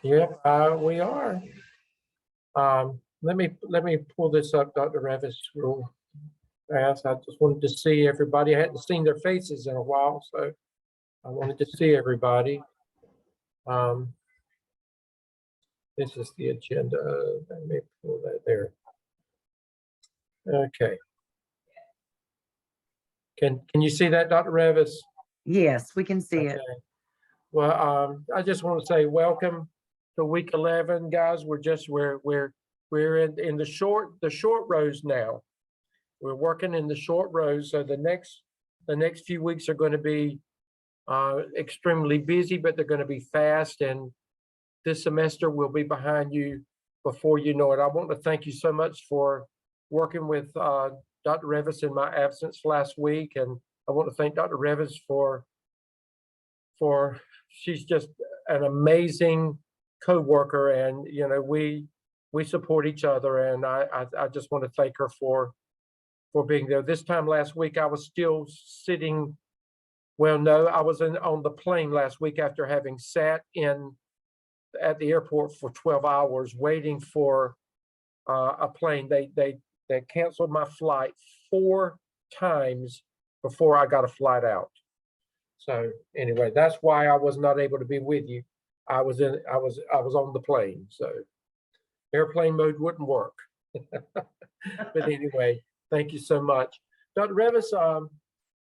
Yep, we are. Let me pull this up, Dr. Revis, real fast. I just wanted to see everybody. I hadn't seen their faces in a while, so I wanted to see everybody. This is the agenda. Let me pull that there. Okay. Can you see that, Dr. Revis? Yes, we can see it. Well, I just want to say welcome to week 11, guys. We're in the short rows now. We're working in the short rows. So the next few weeks are going to be extremely busy, but they're going to be fast. And this semester will be behind you before you know it. I want to thank you so much for working with Dr. Revis in my absence last week, and I want to thank Dr. Revis for she's just an amazing co-worker, and we support each other, and I just want to thank her for being there. This time last week I was still sitting. Well, no, I was on the plane last week after having sat at the airport for 12 hours waiting for a plane. They canceled my flight 4 times before I got a flight out. So anyway, that's why I was not able to be with you. I was on the plane, so airplane mode wouldn't work. But anyway, thank you so much. Dr. Revis,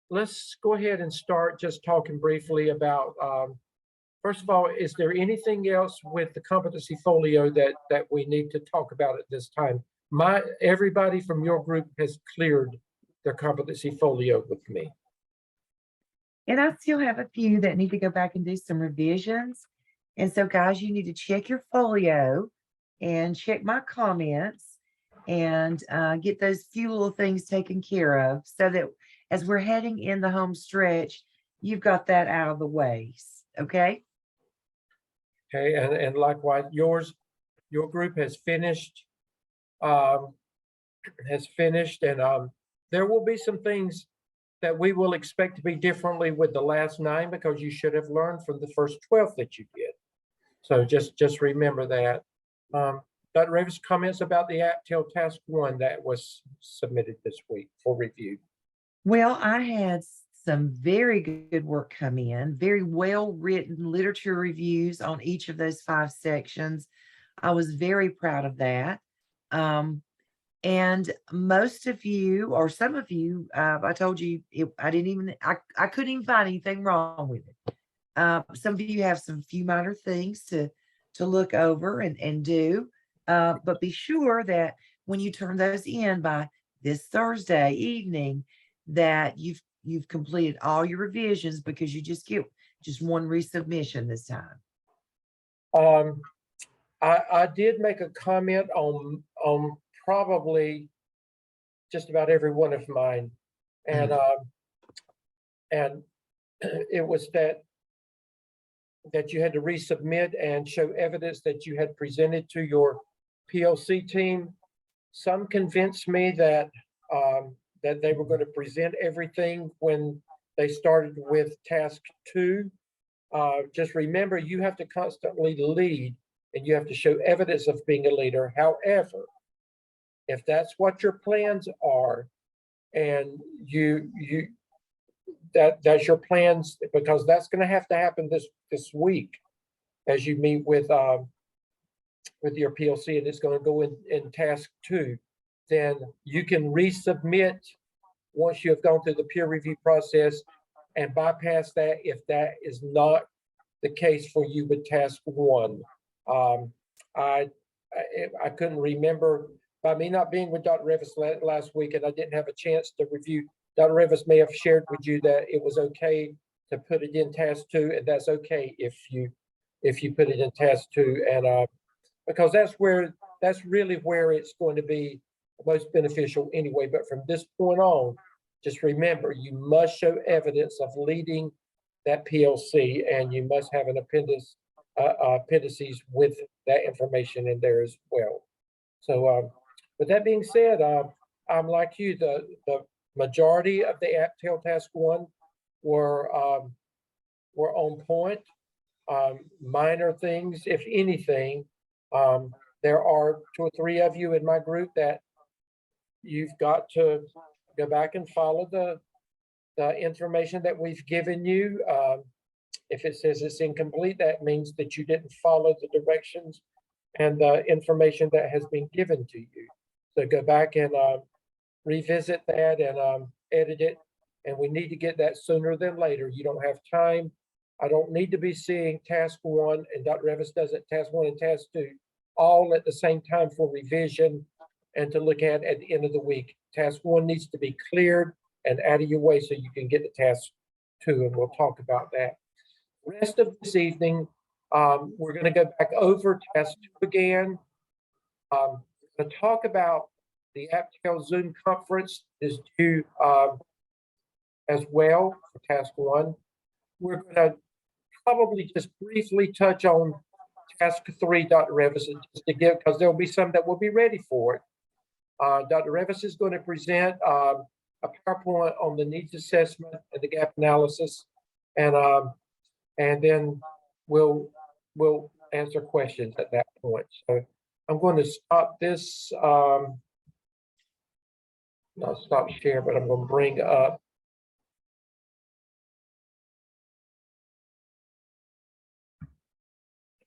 let's go ahead and start just talking briefly about, first of all, is there anything else with the competency folio that we need to talk about at this time? Everybody from your group has cleared their competency folio with me. And I still have a few that need to go back and do some revisions. And so, guys, you need to check your folio and check my comments and get those few little things taken care of so that as we're heading in the home stretch, you've got that out of the way. Okay? Okay, and likewise, your group has finished, and there will be some things that we will expect to be differently with the last 9 because you should have learned from the first 12 that you did. So just remember that. Dr. Revis, comments about the AAPTEL Task 1 that was submitted this week for review. Well, I had some very good work come in, very well written literature reviews on each of those 5 sections. I was very proud of that. And most of you, or some of you, I told you, I couldn't even find anything wrong with it. Some of you have some few minor things to look over and do, but be sure that when you turn those in by this Thursday evening, that you've completed all your revisions, because you just get just one resubmission this time. I did make a comment on probably just about every one of mine, and it was that you had to resubmit and show evidence that you had presented to your PLC team. Some convinced me that they were going to present everything when they started with task 2. Just remember, you have to constantly lead, and you have to show evidence of being a leader. However, if that's what your plans are, and that's your plans, because that's going to have to happen this week as you meet with your PLC, and it's going to go in task 2, then you can resubmit once you have gone through the peer review process and bypass that if that is not the case for you with task 1. I couldn't remember, by me not being with Dr. Revis last week, and I didn't have a chance to review. Dr. Revis may have shared with you that it was okay to put it in task 2, and that's okay if you put it in task 2, and because that's really where it's going to be most beneficial anyway. But from this point on, just remember, you must show evidence of leading that PLC, and you must have an appendices with that information in there as well. So with that being said, I'm like you, the majority of the AAPTEL Task 1 were on point. minor things, if anything. There are 2 or 3 of you in my group that you've got to go back and follow the information that we've given you. If it says it's incomplete, that means that you didn't follow the directions and the information that has been given to you. So go back and revisit that and edit it. And we need to get that sooner than later. You don't have time. I don't need to be seeing task 1, and Dr. Evans does it, task 1 and task 2, all at the same time for revision and to look at the end of the week. Task 1 needs to be cleared and out of your way so you can get to task 2, and we'll talk about that. Rest of this evening, we're going to go back over task 2 again. To talk about the AAPTEL Zoom conference is due as well for task 1. We're going to probably just briefly touch on task 3, Dr. Revis, just to give, because there'll be some that will be ready for it. Dr. Revis is going to present a PowerPoint on the needs assessment and the gap analysis, and then we'll answer questions at that point. So I'm going to stop this, not stop share, but I'm going to bring up.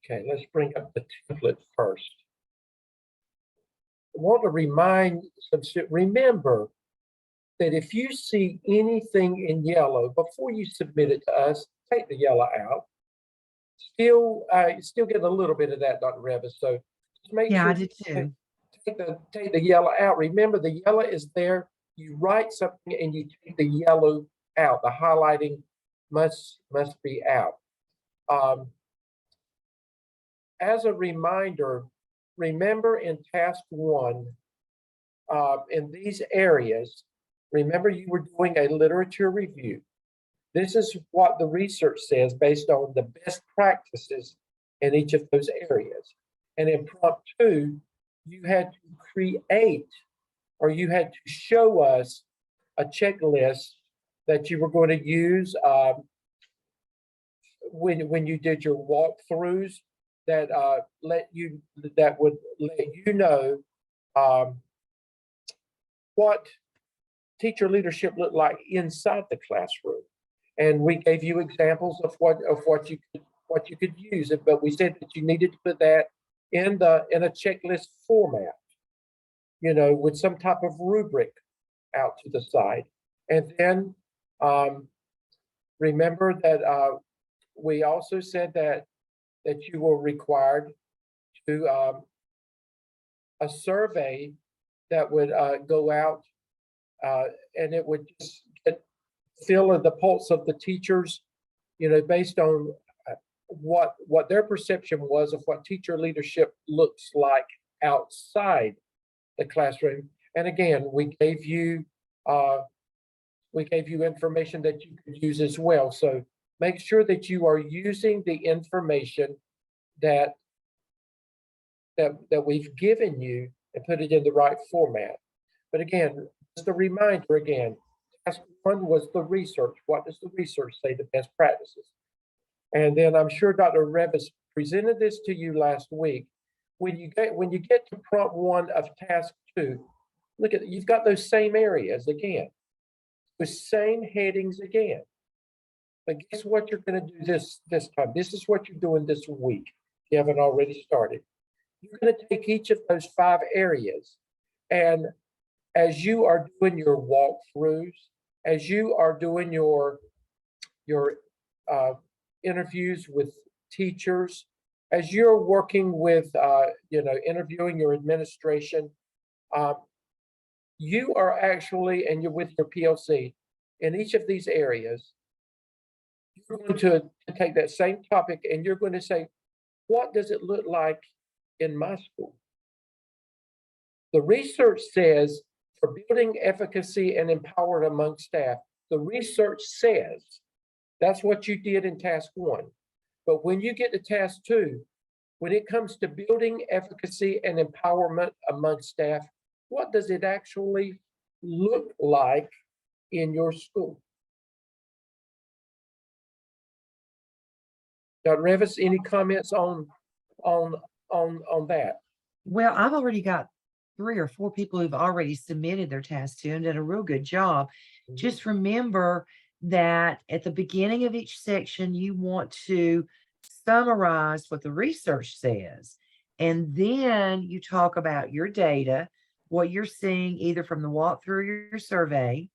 Okay, let's bring up the template first. I want to remind remember that if you see anything in yellow, before you submit it to us, take the yellow out. Still get a little bit of that, Dr. Revis. So just make Yeah, sure I did too. Take the yellow out. Remember, the yellow is there. You write something and you take the yellow out. The highlighting must be out. As a reminder, remember in task 1, in these areas, remember you were doing a literature review. This is what the research says based on the best practices in each of those areas. And in prompt 2, you had to create, or you had to show us a checklist that you were going to use when you did your walkthroughs that would let you know what teacher leadership looked like inside the classroom. And we gave you examples of what you could use, but we said that you needed to put that in a checklist format, with some type of rubric out to the side. And then remember that we also said that you were required to a survey that would go out and it would just feel the pulse of the teachers, based on what their perception was of what teacher leadership looks like outside the classroom. And again, we gave you information that you could use as well. So make sure that you are using the information that we've given you and put it in the right format. But again, just a reminder again, task 1 was the research. What does the research say, the best practices? And then I'm sure Dr. Revis presented this to you last week. When you get to prompt 1 of task 2, look at, you've got those same areas again, the same headings again. But guess what you're going to do this time? This is what you're doing this week. If you haven't already started, you're going to take each of those 5 areas, and as you are doing your walkthroughs, as you are doing your interviews with teachers, as you're working with interviewing your administration, you are actually, and you're with your PLC in each of these areas, you're going to take that same topic and you're going to say, what does it look like in my school? The research says for building efficacy and empowerment among staff, the research says that's what you did in task 1. But when you get to task 2, when it comes to building efficacy and empowerment among staff, what does it actually look like in your school? Dr. Revis, any comments on that? Well, I've already got 3 or 4 people who've already submitted their task to and did a real good job. Mhm. Just remember that at the beginning of each section, you want to summarize what the research says. And then you talk about your data, what you're seeing either from the walkthrough or your survey.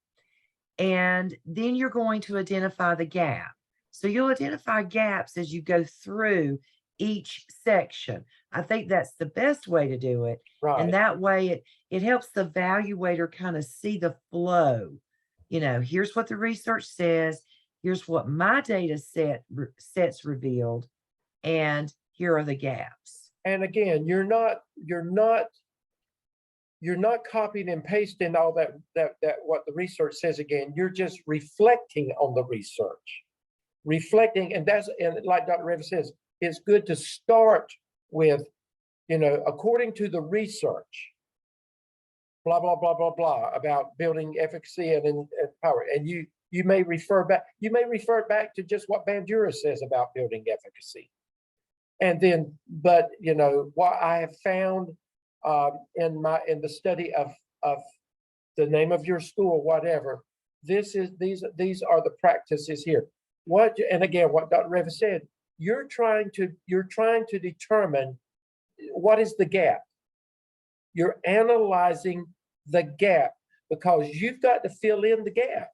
And then you're going to identify the gap. So you'll identify gaps as you go through each section. I think that's the best way to do it. Right. And that way it helps the evaluator kind of see the flow. You know, here's what the research says, here's what my data sets revealed, and here are the gaps. And again, you're not copying and pasting all that what the research says. Again, you're just reflecting on the research, reflecting, and like Dr. Revis says, it's good to start with, according to the research, blah blah blah blah blah about building efficacy and power, and you may refer back to just what Bandura says about building efficacy, and then, but what I have found in the study of the name of your school, whatever. These are the practices here. And again, what Dr. Revis said, you're trying to determine what is the gap. You're analyzing the gap because you've got to fill in the gap,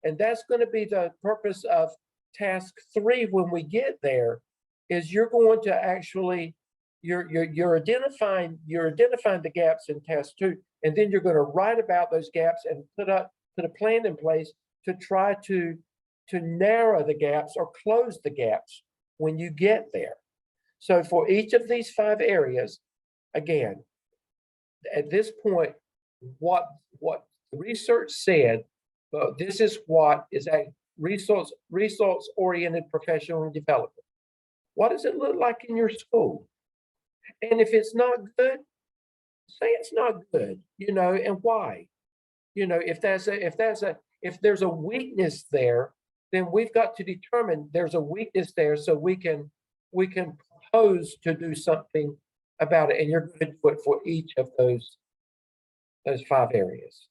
and that's going to be the purpose of task 3 when we get there. Is you're going to actually you're identifying the gaps in task 2, and then you're going to write about those gaps and put a plan in place to try to narrow the gaps or close the gaps when you get there. So for each of these 5 areas, again, at this point, what the research said, this is what is a resource-oriented professional development. What does it look like in your school? And if it's not good, say it's not good, and why. If there's a weakness there, then we've got to determine there's a weakness there so we can propose to do something about it. And you're going to do it for each of those 5 areas.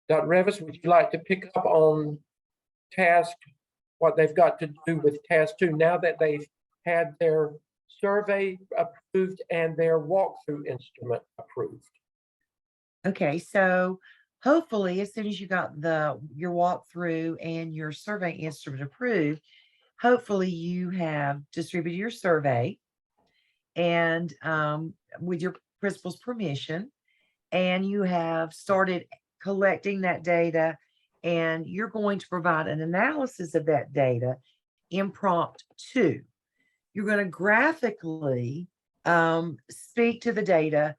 Dr. Revis, would you like to pick up on what they've got to do with task 2 now that they've had their survey approved and their walkthrough instrument approved? Okay, so hopefully as soon as you got your walkthrough and your survey instrument approved, hopefully you have distributed your survey and with your principal's permission, and you have started collecting that data, and you're going to provide an analysis of that data in prompt 2. You're going to graphically speak to the data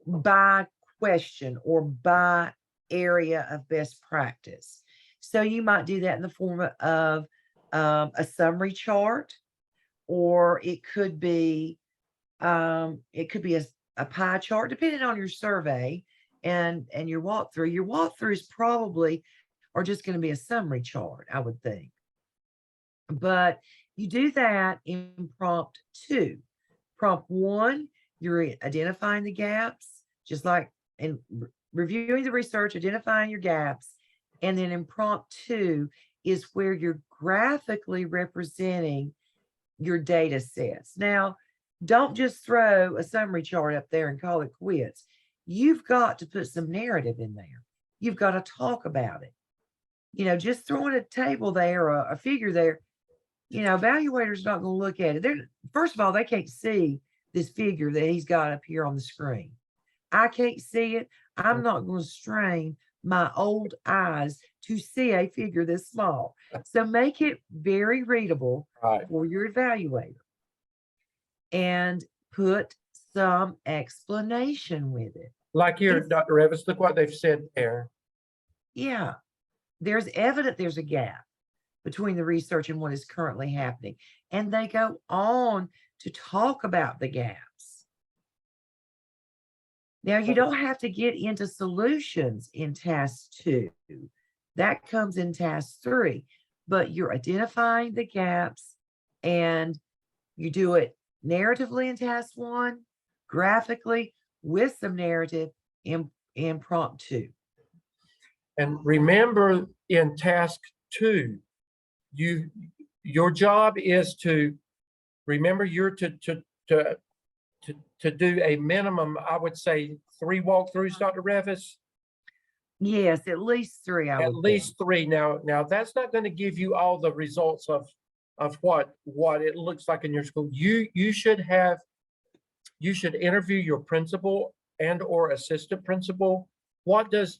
by question or by area of best practice. So you might do that in the form of a summary chart, or it could be a pie chart, depending on your survey and your walkthrough. Your walkthroughs probably are just going to be a summary chart, I would think. But you do that in prompt 2. Prompt 1, you're identifying the gaps, just like in reviewing the research, identifying your gaps. And then in prompt 2 is where you're graphically representing your data sets. Now, don't just throw a summary chart up there and call it quits. You've got to put some narrative in there. You've got to talk about it. Just throwing a table there or a figure there, evaluator's not going to look at it. First of all, they can't see this figure that he's got up here on the screen. I can't see it. I'm not going to strain my old eyes to see a figure this small. So make it very readable for your evaluator and put some explanation with it. Like here, Dr. Revis, look what they've said there. Yeah, there's a gap between the research and what is currently happening. And they go on to talk about the gaps. Now, you don't have to get into solutions in task 2. That comes in task 3, but you're identifying the gaps, and you do it narratively in task 1, graphically with some narrative in prompt 2. And remember, in task 2, your job is to remember you're to do a minimum, I would say 3 walkthroughs, Dr. Revis. Yes, at least 3, I At would think. least 3. Now that's not going to give you all the results of what it looks like in your school. You should interview your principal and or assistant principal. What does,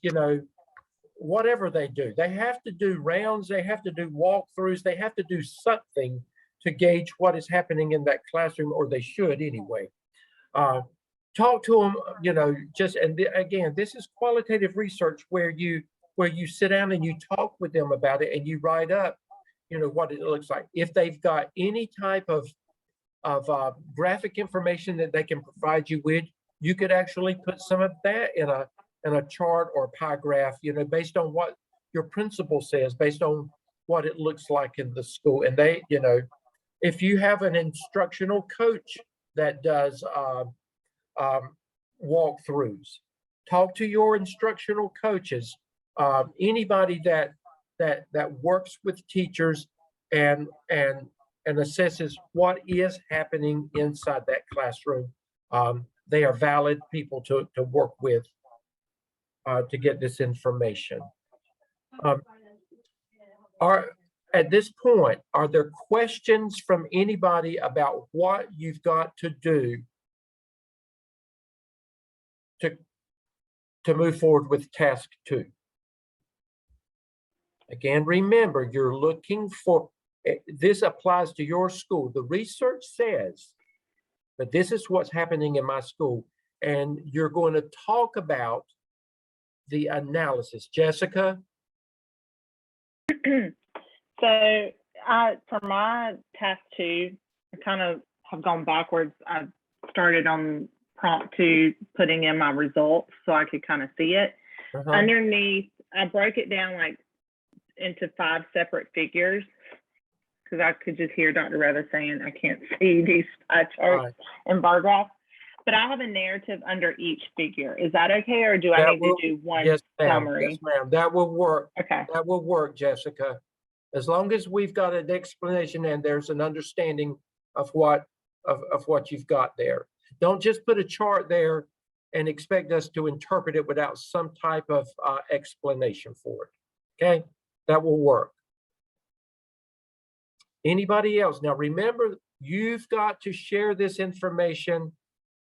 whatever they do, they have to do rounds, they have to do walkthroughs, they have to do something to gauge what is happening in that classroom, or they should anyway. Talk to them, again, this is qualitative research where you sit down and you talk with them about it, and you write up, what it looks like. If they've got any type of graphic information that they can provide you with, you could actually put some of that in a chart or pie graph, based on what your principal says, based on what it looks like in the school. And they, if you have an instructional coach that does walkthroughs, talk to your instructional coaches, anybody that works with teachers and assesses what is happening inside that classroom. They are valid people to work with to get this information. At this point, are there questions from anybody about what you've got to do to move forward with task 2? Again, remember, you're looking for, this applies to your school. The research says that this is what's happening in my school, and you're going to talk about the analysis. Jessica? So for my task 2, I kind of have gone backwards. I started on prompt 2, putting in my results so I could kind of see it. Underneath, I broke it down like into 5 separate figures, because I could just hear Dr. Revis saying I can't see these pie charts and bar graphs. But I have a narrative under each figure. Is that okay, or do I need to do one summary? Yes, ma'am. That will work. Okay. That will work, Jessica. As long as we've got an explanation and there's an understanding of what you've got there. Don't just put a chart there and expect us to interpret it without some type of explanation for it. Okay, that will work. Anybody else? Now remember, you've got to share this information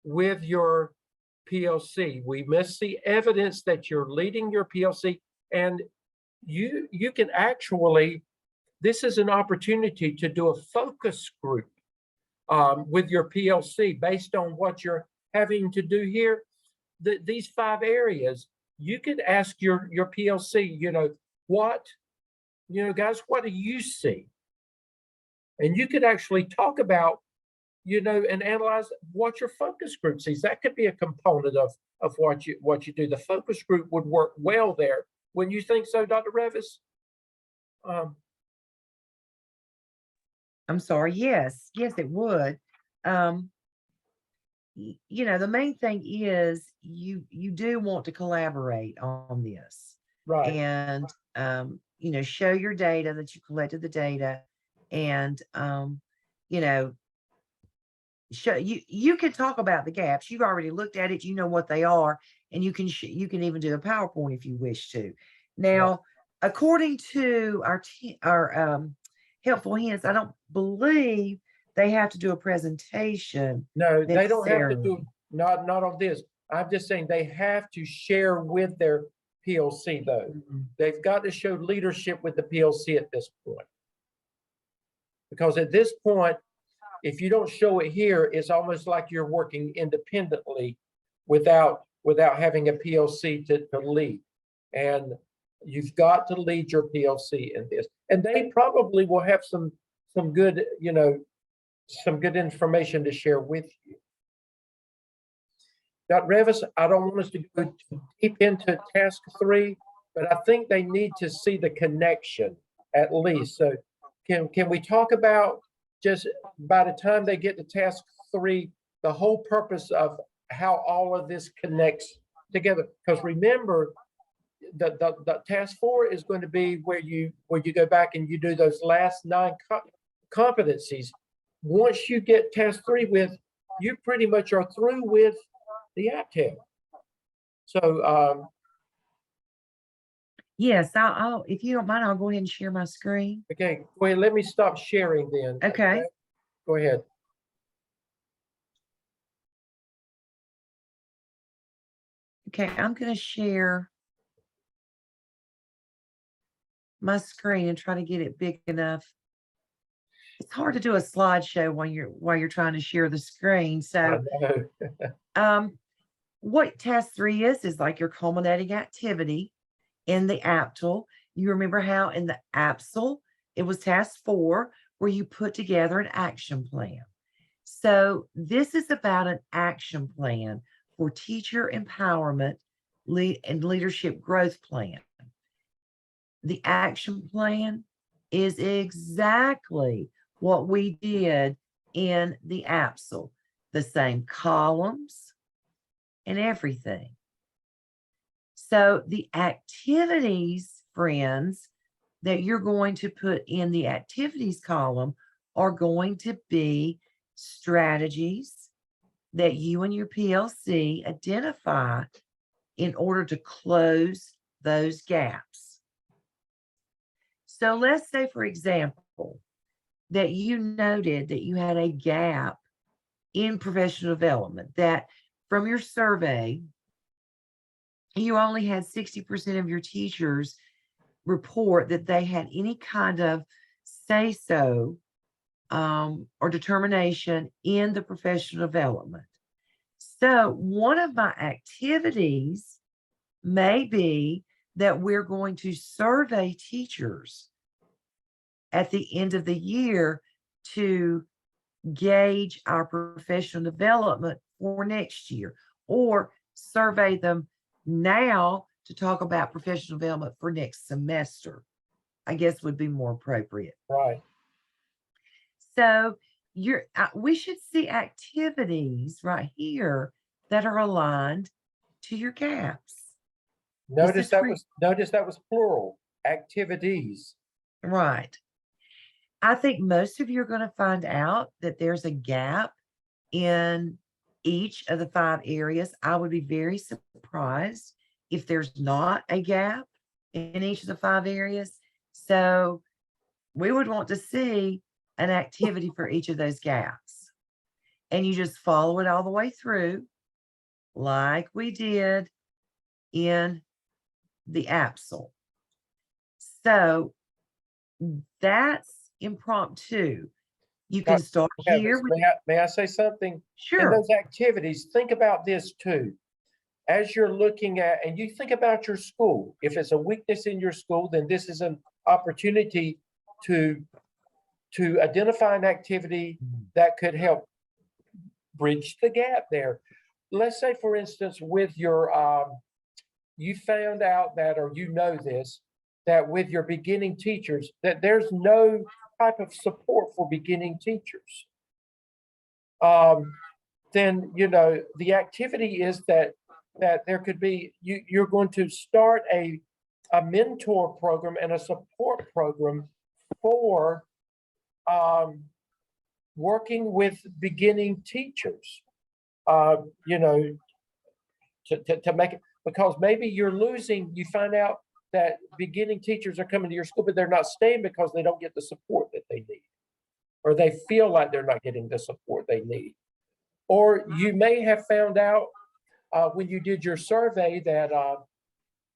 with your PLC. We must see evidence that you're leading your PLC, and you can actually, this is an opportunity to do a focus group with your PLC based on what you're having to do here. These 5 areas, you could ask your PLC, guys, what do you see? And you could actually talk about, and analyze what your focus group sees. That could be a component of what you do. The focus group would work well there. Wouldn't you think so, Dr. Revis? I'm sorry. Yes, it would. The main thing is you do want to collaborate on this, right? And show your data, that you collected the data, and show you can talk about the gaps. You've already looked at it, you know what they are, and you can even do a PowerPoint if you wish to. Now, according to our helpful hints, I don't believe they have to do a presentation. No, they don't have to do, not on this. I'm just saying they have to share with their PLC though. They've got to show leadership with the PLC at this point. Because at this point, if you don't show it here, it's almost like you're working independently without having a PLC to lead. And you've got to lead your PLC in this. And they probably will have some good, some good information to share with you. Dr. Revis, I don't want us to go too deep into task 3, but I think they need to see the connection at least. So can we talk about just by the time they get to task 3, the whole purpose of how all of this connects together? Because remember, the task 4 is going to be where you go back and you do those last 9 competencies. Once you get task 3 with, you pretty much are through with the AAPTEL. So Yes, I'll, if you don't mind, I'll go ahead and share my screen. okay, go ahead. Let me stop sharing then. Okay. Go ahead. Okay, I'm going to share my screen and try to get it big enough. It's hard to do a slideshow while you're trying to share the screen. So, what task 3 is like your culminating activity in the AAPTEL. You remember how in the AAPTEL, it was task 4 where you put together an action plan. So this is about an action plan for teacher empowerment and leadership growth plan. The action plan is exactly what we did in the AAPTEL, the same columns and everything. So the activities, friends, that you're going to put in the activities column are going to be strategies that you and your PLC identify in order to close those gaps. So let's say, for example, that you noted that you had a gap in professional development, that from your survey, you only had 60% of your teachers report that they had any kind of say-so or determination in the professional development. So one of my activities may be that we're going to survey teachers at the end of the year to gauge our professional development for next year, or survey them now to talk about professional development for next semester, I guess would be more appropriate. Right. So we should see activities right here that are aligned to your gaps. Notice that was plural, activities. Right. I think most of you are going to find out that there's a gap in each of the 5 areas. I would be very surprised if there's not a gap in each of the 5 areas. So we would want to see an activity for each of those gaps. And you just follow it all the way through like we did in the AAPTEL. So that's impromptu. You can start here. May I say something? Sure. In those activities, think about this too. As you're looking at, and you think about your school, if it's a weakness in your school, then this is an opportunity to identify an activity that could help bridge the gap there. Let's say, for instance, with your, you found out that, or you know this, that with your beginning teachers, that there's no type of support for beginning teachers. Then, you know, the activity is that there could be, you're going to start a mentor program and a support program for working with beginning teachers, you know, to make it, because maybe you're losing, you find out that beginning teachers are coming to your school, but they're not staying because they don't get the support that they need, or they feel like they're not getting the support they need. Or you may have found out when you did your survey that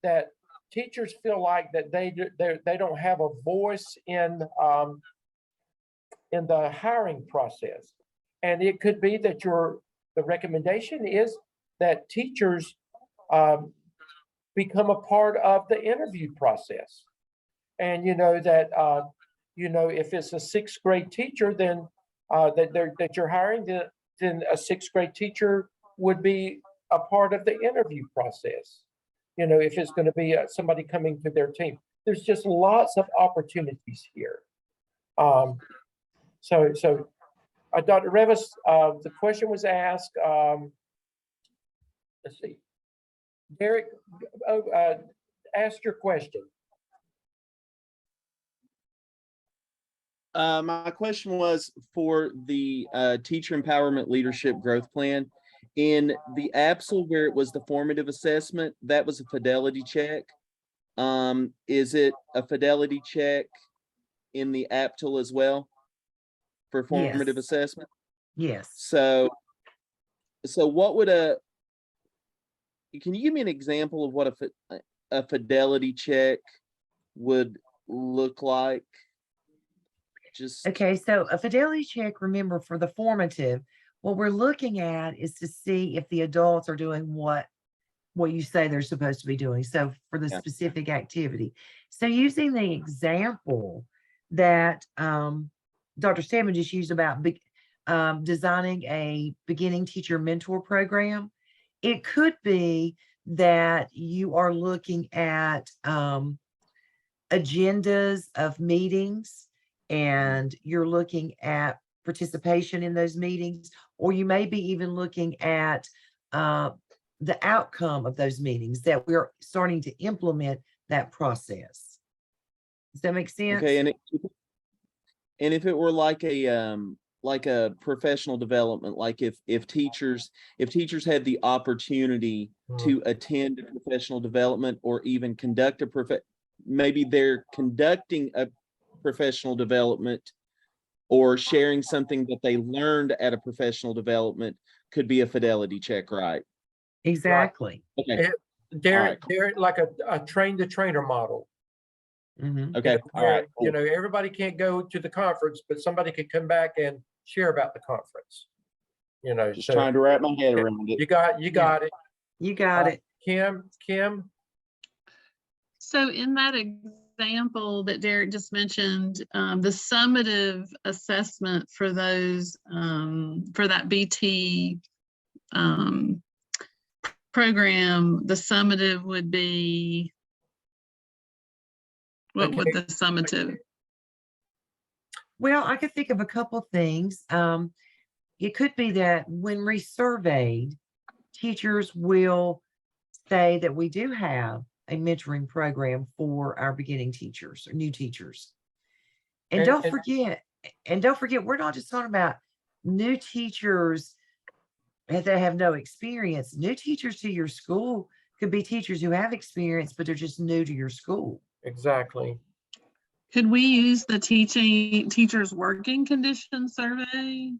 that teachers feel like that they don't have a voice in the hiring process, and it could be that the recommendation is that teachers become a part of the interview process, and you know that you know, if it's a 6th grade teacher, then that you're hiring, then a 6th grade teacher would be a part of the interview process. you know, if it's going to be somebody coming to their team. There's just lots of opportunities here. Dr. Revis, the question was asked. Let's see. Derek, ask your question. My question was for the teacher empowerment leadership growth plan. In the AAPTEL, where it was the formative assessment, that was a fidelity check. Is it a fidelity check in the AAPTEL as well for formative Yes. assessment? Yes. So what would can you give me an example of what a fidelity check would look like? Okay, so a fidelity check, remember, for the formative, what we're looking at is to see if the adults are doing what you say they're supposed to be doing. So for the specific activity. So using the example that Dr. Stedman just used about designing a beginning teacher mentor program, it could be that you are looking at agendas of meetings, and you're looking at participation in those meetings, or you may be even looking at the outcome of those meetings, that we're starting to implement that process. Does that make sense? Okay, and if it were like a professional development, like if teachers had the opportunity to attend a professional development or even conduct maybe they're conducting a professional development or sharing something that they learned at a professional development, could be a fidelity check, right? Exactly. Okay. Derek, like a train the trainer model. Okay. All right. You know, everybody can't go to the conference, but somebody could come back and share about the conference. You know, Just trying to wrap my head around it. You got it. You got it. Kim. So in that example that Derek just mentioned, the summative assessment for those, for that BT program, the summative would be, what would the summative? Well, I could think of a couple things. It could be that when resurveyed, teachers will say that we do have a mentoring program for our beginning teachers or new teachers. And don't forget, we're not just talking about new teachers that have no experience. New teachers to your school could be teachers who have experience, but they're just new to your school. Exactly. Could we use the teachers working condition survey?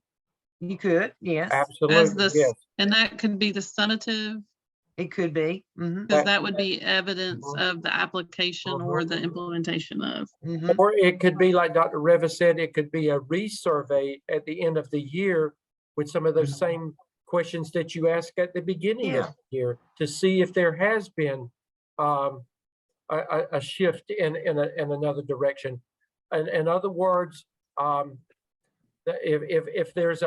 You could, yes. Absolutely, yes. And that could be the summative? It could be. Because that would be evidence of the application or the implementation of. Or it could be like Dr. Revis said, it could be a resurvey at the end of the year with some of those same questions that you asked at the beginning of the year to see if there has been a shift in another direction. In other words, if there's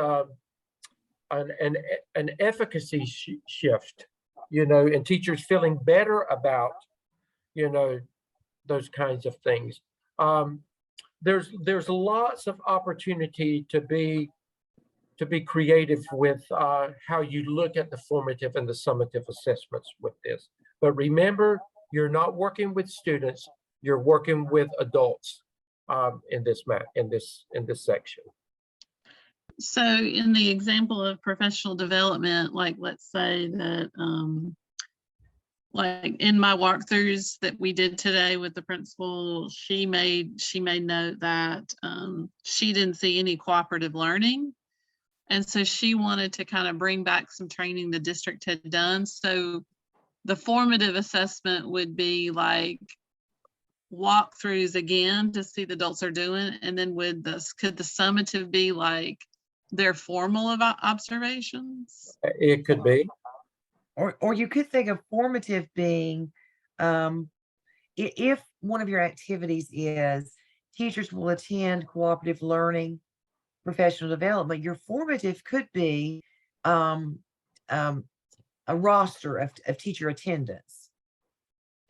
an efficacy shift, you know, and teachers feeling better about, you know, those kinds of things. There's lots of opportunity to be creative with how you look at the formative and the summative assessments with this. But remember, you're not working with students, you're working with adults in this section. So in the example of professional development, like let's say that like in my walkthroughs that we did today with the principal, she made note that she didn't see any cooperative learning. And so she wanted to kind of bring back some training the district had done. So the formative assessment would be like walkthroughs again to see the adults are doing. And then could the summative be like their formal observations? It could be. Or you could think of formative being, if one of your activities is teachers will attend cooperative learning, professional development, your formative could be a roster of teacher attendance.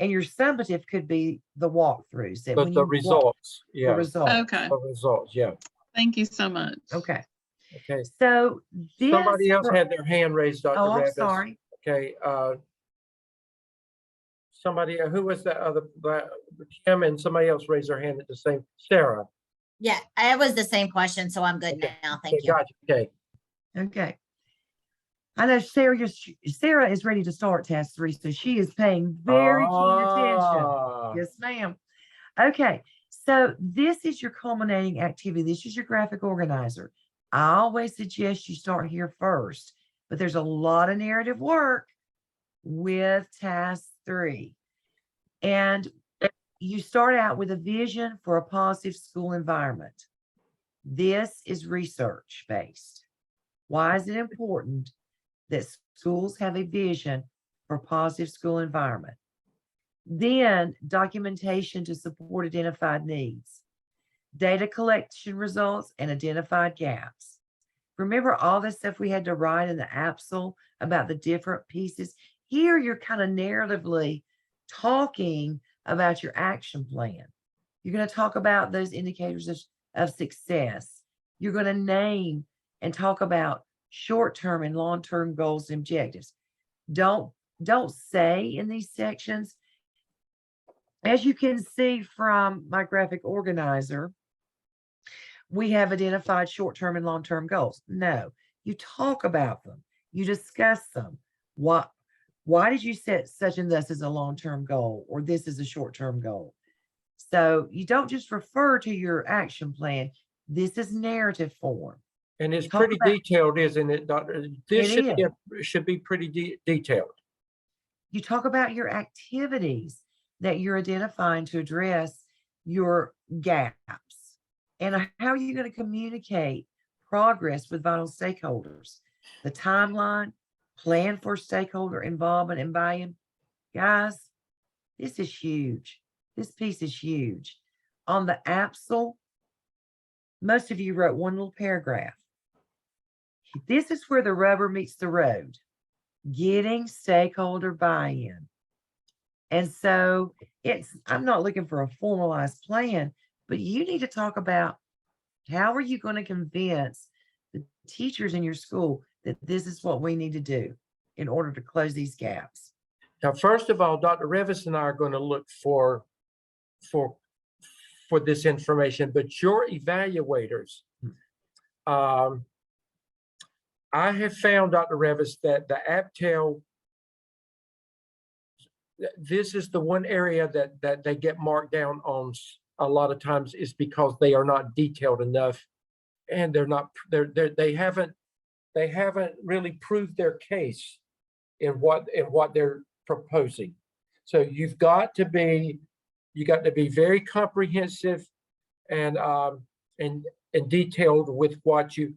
And your summative could be the walkthroughs that when The you walk results, the yeah, results. Okay, the results, yeah. thank you so much. Okay. Okay. So this. Somebody else for- had their hand raised, Dr. Oh, I'm Revis. sorry. Okay, somebody, who was that other, Kim and somebody else raised their hand at the same, Sarah. Yeah, it was the same question, so I'm good Okay. now. Okay, Thank you. gotcha, okay. Okay. I know Sarah is ready to start task 3, so she is paying very keen attention. Ah, Yes, ma'am. Okay, so this is your culminating activity. This is your graphic organizer. I always suggest you start here first, but there's a lot of narrative work with task 3. And you start out with a vision for a positive school environment. This is research based. Why is it important that schools have a vision for a positive school environment? Then documentation to support identified needs, data collection results, and identified gaps. Remember all the stuff we had to write in the AAPTEL about the different pieces? Here you're kind of narratively talking about your action plan. You're going to talk about those indicators of success. You're going to name and talk about short-term and long-term goals and objectives. Don't say in these sections, as you can see from my graphic organizer, we have identified short-term and long-term goals. No, you talk about them. You discuss them. Why did you set such and thus as a long-term goal, or this is a short-term goal? So you don't just refer to your action plan. This is narrative form. and it's Talk pretty about- detailed, isn't it, Doctor? This It should be pretty detailed. You talk about your activities that you're identifying to address your gaps, and how are you going to communicate progress with vital stakeholders, the timeline, plan for stakeholder involvement and buy-in. Guys, this is huge. This piece is huge. On the AAPTEL, most of you wrote one little paragraph. This is where the rubber meets the road, getting stakeholder buy-in. And so I'm not looking for a formalized plan, but you need to talk about how are you going to convince the teachers in your school that this is what we need to do in order to close these gaps. Now, first of all, Dr. Revis and I are going to look for this information, but your evaluators, I have found, Dr. Revis, that the AAPTEL, this is the one area that they get marked down on a lot of times, is because they are not detailed enough, and they haven't really proved their case in what they're proposing. So you've got to be very comprehensive and detailed with what you.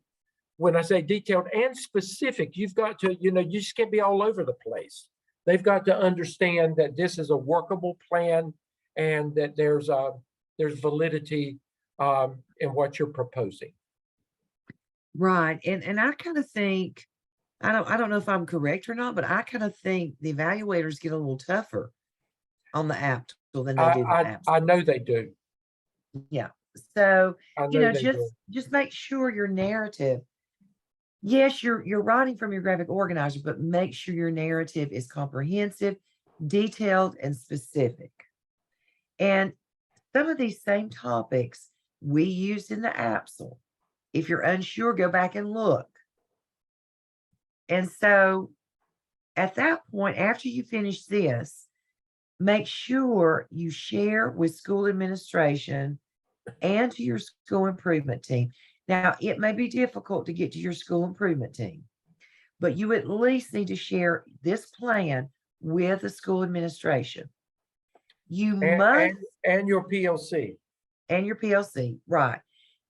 When I say detailed and specific, you've got to, you just can't be all over the place. They've got to understand that this is a workable plan and that there's validity in what you're proposing. Right. And I kind of think, I don't know if I'm correct or not, but I kind of think the evaluators get a little tougher on the AAPTEL than they do the AAPTEL. I know they do. Yeah. So, I know they do. just make sure your narrative, yes, you're writing from your graphic organizer, but make sure your narrative is comprehensive, detailed, and specific. And some of these same topics we used in the AAPTEL. If you're unsure, go back and look. And so at that point, after you finish this, make sure you share with school administration and to your school improvement team. Now, it may be difficult to get to your school improvement team, but you at least need to share this plan with the school administration. You must, and your PLC. and your PLC, right.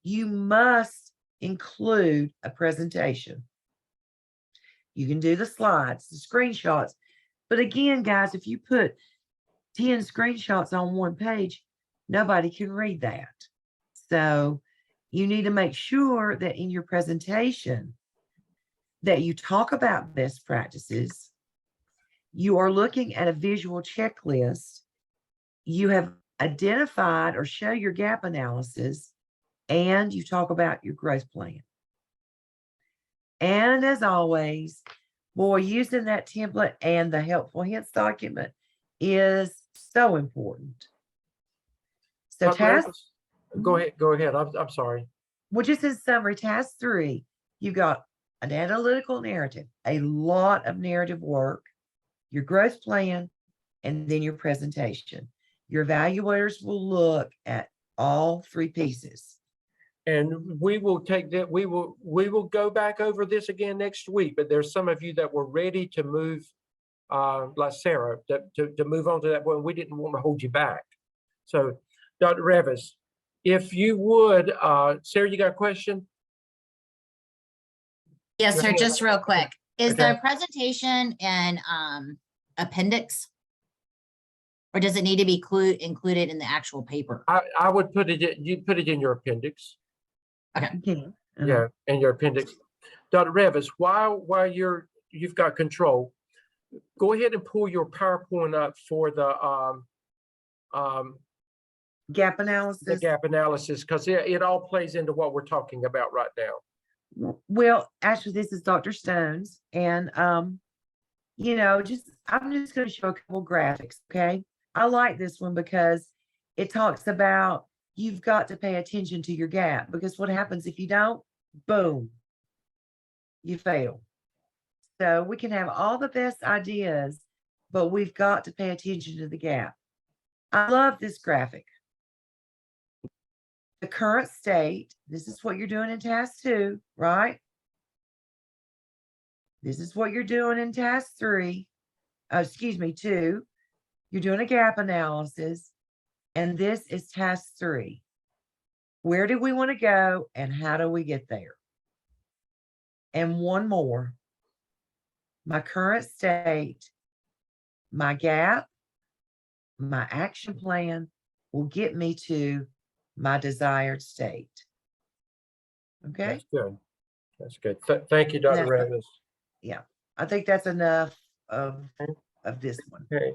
You must include a presentation. You can do the slides, the screenshots. But again, guys, if you put 10 screenshots on one page, nobody can read that. So you need to make sure that in your presentation that you talk about best practices. You are looking at a visual checklist you have identified or show your gap analysis, and you talk about your growth plan. And as always, boy, using that template and the helpful hints document is so important. So Dr. task, Evans, go ahead. I'm sorry. well, just in summary, task 3, you've got an analytical narrative, a lot of narrative work, your growth plan, and then your presentation. Your evaluators will look at all 3 pieces. And we will take that, we will go back over this again next week, but there's some of you that were ready to move, like Sarah, to move on to that one. We didn't want to hold you back. So Dr. Revis, if you would, Sarah, you got a question? Yes, Go sir, ahead. just real quick. Is Okay. the presentation an appendix? Or does it need to be included in the actual paper? I would put it, you put it in your appendix. You can. Yeah, in your appendix. Dr. Revis, while you've got control, go ahead and pull your PowerPoint up for the Gap analysis. gap analysis, because it all plays into what we're talking about right now. Well, actually, this is Dr. Stone's, and you know, I'm just going to show a couple graphics, okay? I like this one because it talks about you've got to pay attention to your gap, because what happens if you don't? Boom, you fail. So we can have all the best ideas, but we've got to pay attention to the gap. I love this graphic. The current state, this is what you're doing in task 2, right? This is what you're doing in task 3. Excuse me, 2. You're doing a gap analysis, and this is task 3. Where do we want to go, and how do we get there? And one more. My current state, my gap, my action plan will get me to my desired state. Okay? That's good. That's good. Thank you, Dr. That's- Revis. Yeah, I think that's enough of this one. Okay.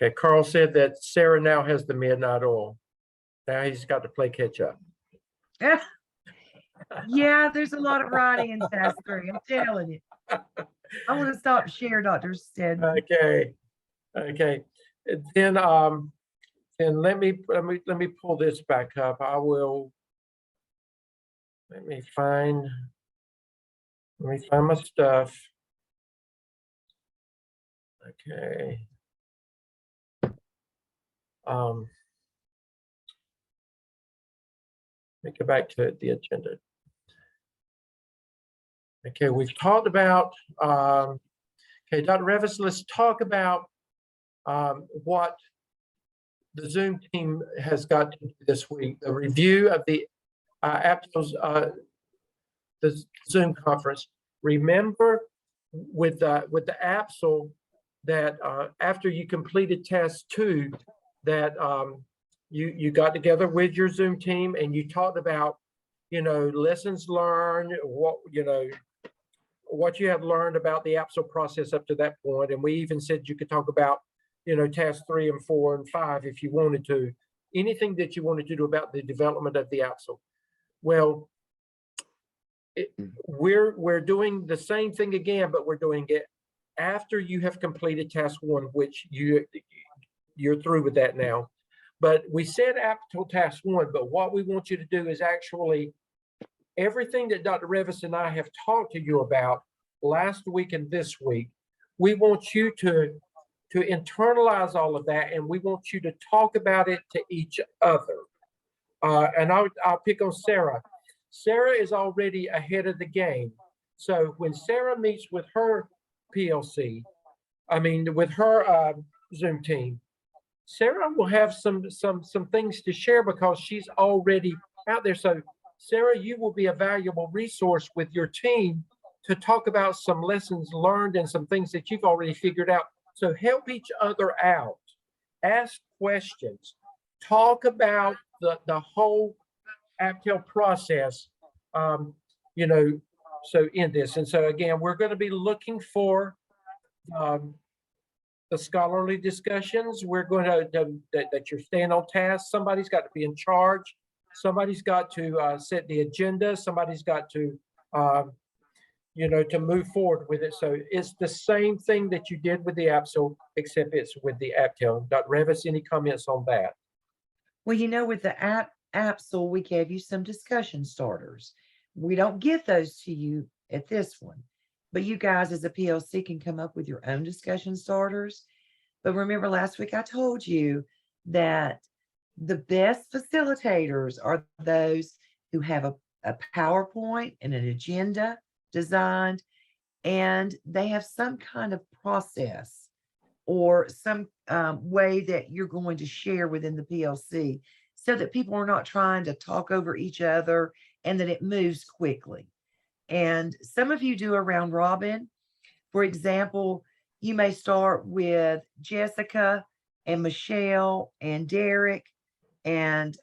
Okay, Carl said that Sarah now has the midnight oil. Now he's got to play catch up. Yeah, there's a lot of writing in task 3. I'm telling you. I want to stop share, Dr. Stead. Okay. Okay. Then let me pull this back up. Let me find my stuff. Okay. Let me go back to the agenda. Okay, we've talked about, okay, Dr. Revis, let's talk about what the Zoom team has got to do this week, the review of the AAPTEL's the Zoom conference. Remember with the AAPTEL that after you completed task 2, that you got together with your Zoom team and you talked about, you know, lessons learned, what you have learned about the AAPTEL process up to that point. And we even said you could talk about, you know, task 3 and 4 and 5 if you wanted to, anything that you wanted to do about the development of the AAPTEL. Well, we're doing the same thing again, but we're doing it after you have completed task 1, which you're through with that now. But we said AAPTEL task 1, but what we want you to do is actually everything that Dr. Revis and I have talked to you about last week and this week. We want you to internalize all of that, and we want you to talk about it to each other. And I'll pick on Sarah. Sarah is already ahead of the game. So when Sarah meets with her PLC, with her Zoom team, Sarah will have some things to share because she's already out there. So Sarah, you will be a valuable resource with your team to talk about some lessons learned and some things that you've already figured out. So help each other out, ask questions, talk about the whole AAPTEL process, you know, so in this. And so again, we're going to be looking for the scholarly discussions. We're going that you're staying on task. Somebody's got to be in charge. Somebody's got to set the agenda. Somebody's got to, to move forward with it. So it's the same thing that you did with the AAPTEL, except it's with the AAPTEL. Dr. Revis, any comments on that? Well, with the AAPTEL, we gave you some discussion starters. We don't give those to you at this one, but you guys as a PLC can come up with your own discussion starters. But remember last week I told you that the best facilitators are those who have a PowerPoint and an agenda designed, and they have some kind of process or some way that you're going to share within the PLC so that people are not trying to talk over each other and that it moves quickly. And some of you do a round robin. For example, you may start with Jessica and Michelle and Derek and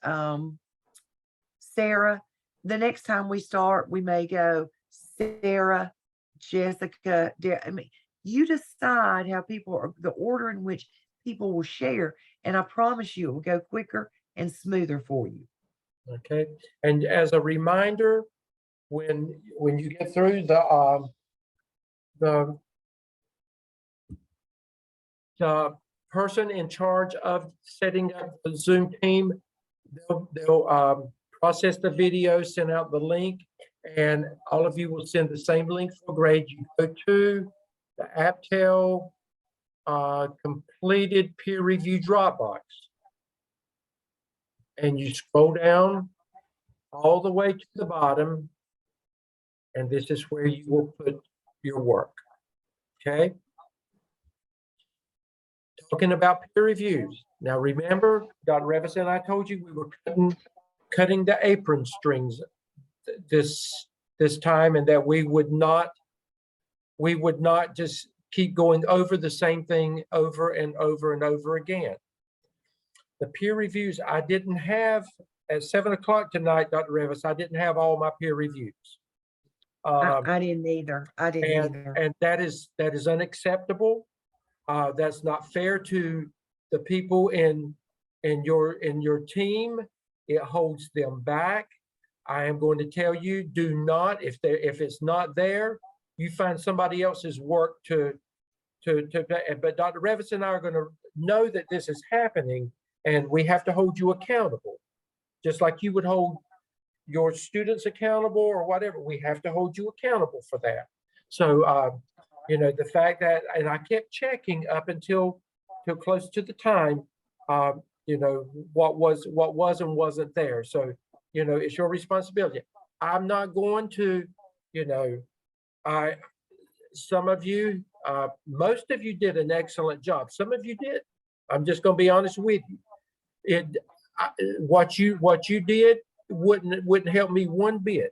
Sarah. The next time we start, we may go Sarah, Jessica, Derek. I mean, you decide how people are, the order in which people will share. And I promise you, it will go quicker and smoother for you. Okay. And as a reminder, when you get through the person in charge of setting up the Zoom team, they'll process the video, send out the link, and all of you will send the same link for grade. You go to the AAPTEL completed peer review Dropbox, and you scroll down all the way to the bottom, and this is where you will put your work. Okay. Talking about peer reviews. Now remember, Dr. Revis and I told you we were cutting the apron strings this time, and that we would not just keep going over the same thing over and over and over again. The peer reviews, I didn't have at 7 o'clock tonight, Dr. Revis, I didn't have all my peer reviews. I didn't either. I didn't either. And that is unacceptable. That's not fair to the people in your team. It holds them back. I am going to tell you, do not, if it's not there, you find somebody else's work but Dr. Revis and I are going to know that this is happening, and we have to hold you accountable. Just like you would hold your students accountable or whatever, we have to hold you accountable for that. So, the fact that, and I kept checking up until close to the time, what was and wasn't there. So, it's your responsibility. I'm not going to, some of you, most of you did an excellent job. Some of you did. I'm just going to be honest with you. What you did wouldn't help me one bit.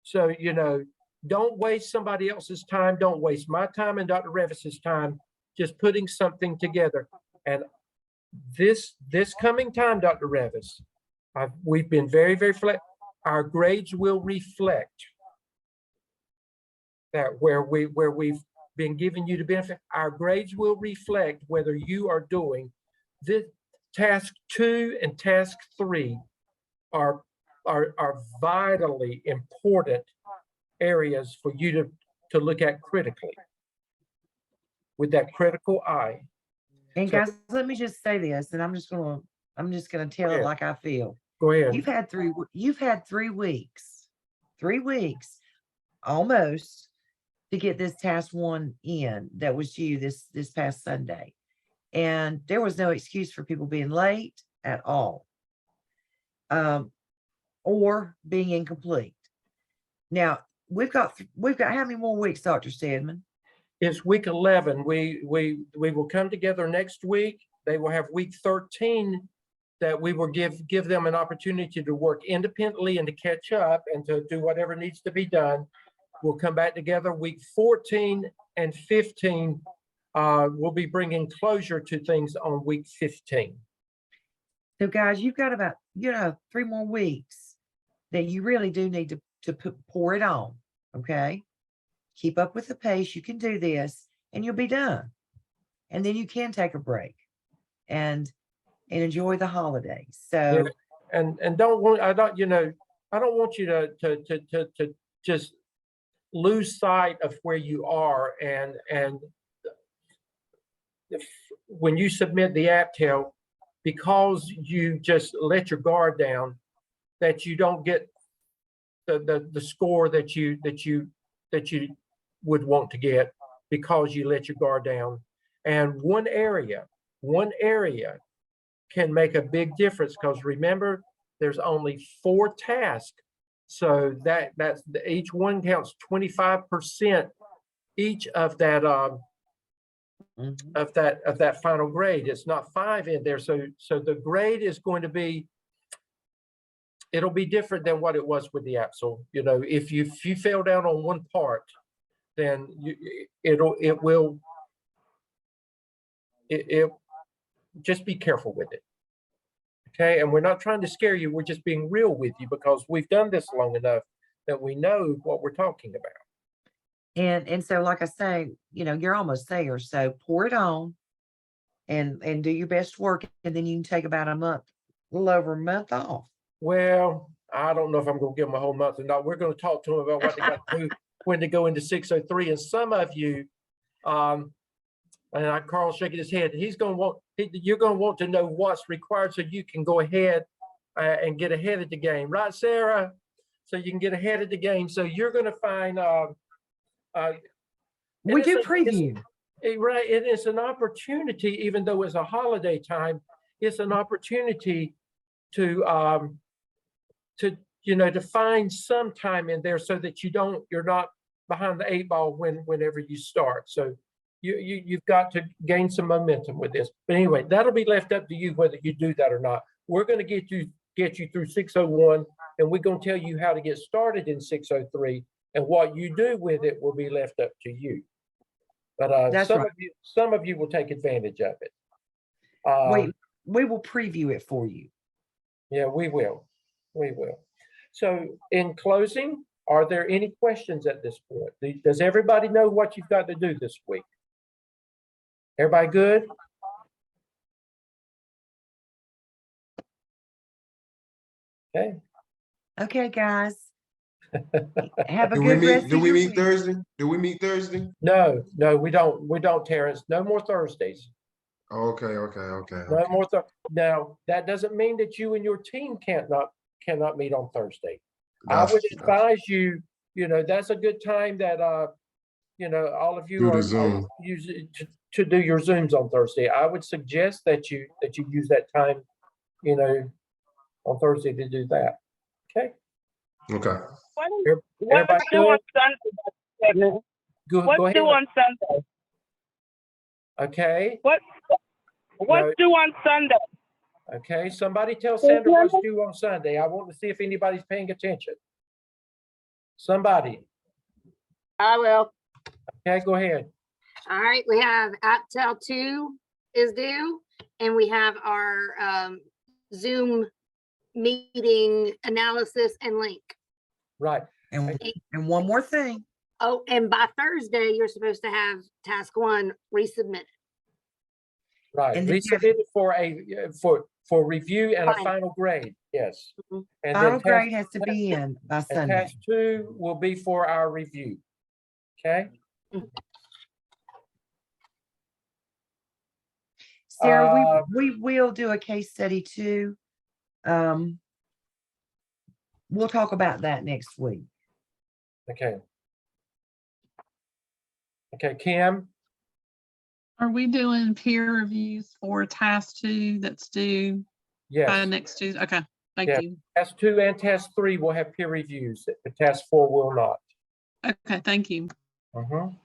So, don't waste somebody else's time. Don't waste my time and Dr. Revis's time just putting something together. And this coming time, Dr. Revis, we've been very, very flat. Our grades will reflect that where we've been giving you the benefit. Our grades will reflect whether you are doing this. Task 2 and task 3 are vitally important areas for you to look at critically with that critical eye. And guys, let me just say this, and I'm just gonna tell it like I feel. Go ahead. You've had 3 weeks almost to get this task 1 in that was due this past Sunday. And there was no excuse for people being late at all, or being incomplete. Now we've got how many more weeks, Dr. Stedman? It's week 11. We will come together next week. They will have week 13 that we will give them an opportunity to work independently and to catch up and to do whatever needs to be done. We'll come back together week 14 and 15. We'll be bringing closure to things on week 15. So guys, you've got about 3 more weeks that you really do need to pour it on. Okay, keep up with the pace. You can do this, and you'll be done. and then you can take a break and enjoy the holidays. Yeah, So and don't want, I don't, you know, I don't want you to just lose sight of where you are, and if, when you submit the AAPTEL, because you just let your guard down, that you don't get the score that you would want to get because you let your guard down. And one area can make a big difference, because remember, there's only 4 tasks. So that's each one counts 25% each of that of that final grade. It's not 5 in there. So the grade is going to be, it'll be different than what it was with the AAPTEL. You know, if you fell down on one part, then it just be careful with it. Okay, and we're not trying to scare you. We're just being real with you, because we've done this long enough that we know what we're talking about. and so like I say, you know, you're almost there. So pour it on and do your best work, and then you can take about a little over a month off. Well, I don't know if I'm going to give them a whole month or not. We're going to talk to them about what they got to do when they go into 603. And some of you, and Carl's shaking his head, you're going to want to know what's required so you can go ahead and get ahead of the game. Right, Sarah? So you can get ahead of the game. So you're going to find, We do preview. Right, it is an opportunity, even though it's a holiday time, it's an opportunity to to find some time in there so that you're not behind the 8 ball whenever you start. So you've got to gain some momentum with this. But anyway, that'll be left up to you whether you do that or not. We're going to get you through 601, and we're going to tell you how to get started in 603, and what you do with it will be left up to you. But That's some right. of you will take advantage of it. We will preview it for you. Yeah, we will. We will. So in closing, are there any questions at this point? Does everybody know what you've got to do this week? Everybody good? Okay. Okay, guys. Have a Do good we rest meet? Do of we your meet week. Thursday? Do we meet Thursday? No, we don't, Terrence. No more Thursdays. Okay. No more. Now, that doesn't mean that you and your team cannot meet on Thursday. I would advise you, that's a good time that, all of you Do the are Zoom. using to do your Zooms on Thursday. I would suggest that you use that time, on Thursday to do that. Okay. Okay. Everybody What's due on Sunday? go What's ahead. due on Sunday? Okay. What's due on Sunday? Okay. Somebody tell Sandra what's due on Sunday. I want to see if anybody's paying attention. Somebody. I will. Okay, go ahead. All right, we have AAPTEL 2 is due, and we have our Zoom meeting analysis and link. Right. And one more thing. Oh, and by Thursday, you're supposed to have task 1 resubmitted. Right. And then you have- Resubmitted for review and a Fine. final grade. Yes. Mhm. And Final then grade has to be in by and Sunday. task 2 will be for our review. Okay. Sarah, we will do a case study too. We'll talk about that next week. Okay. Okay, Kim. Are we doing peer reviews for task 2 that's due by Yes. next Tuesday? Okay, thank Yeah. you. Task 2 and task 3 will have peer reviews. The task 4 will not. Okay, thank you. Okay.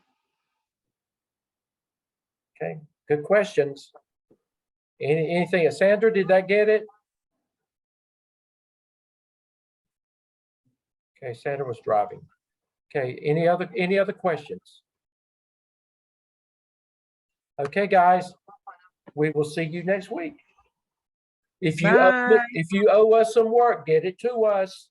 Good questions. Anything? Sandra, did that get it? Okay, Sandra was driving. Okay, any other questions? Okay, guys, we will see you next week. If you Bye. owe us some work, get it to us.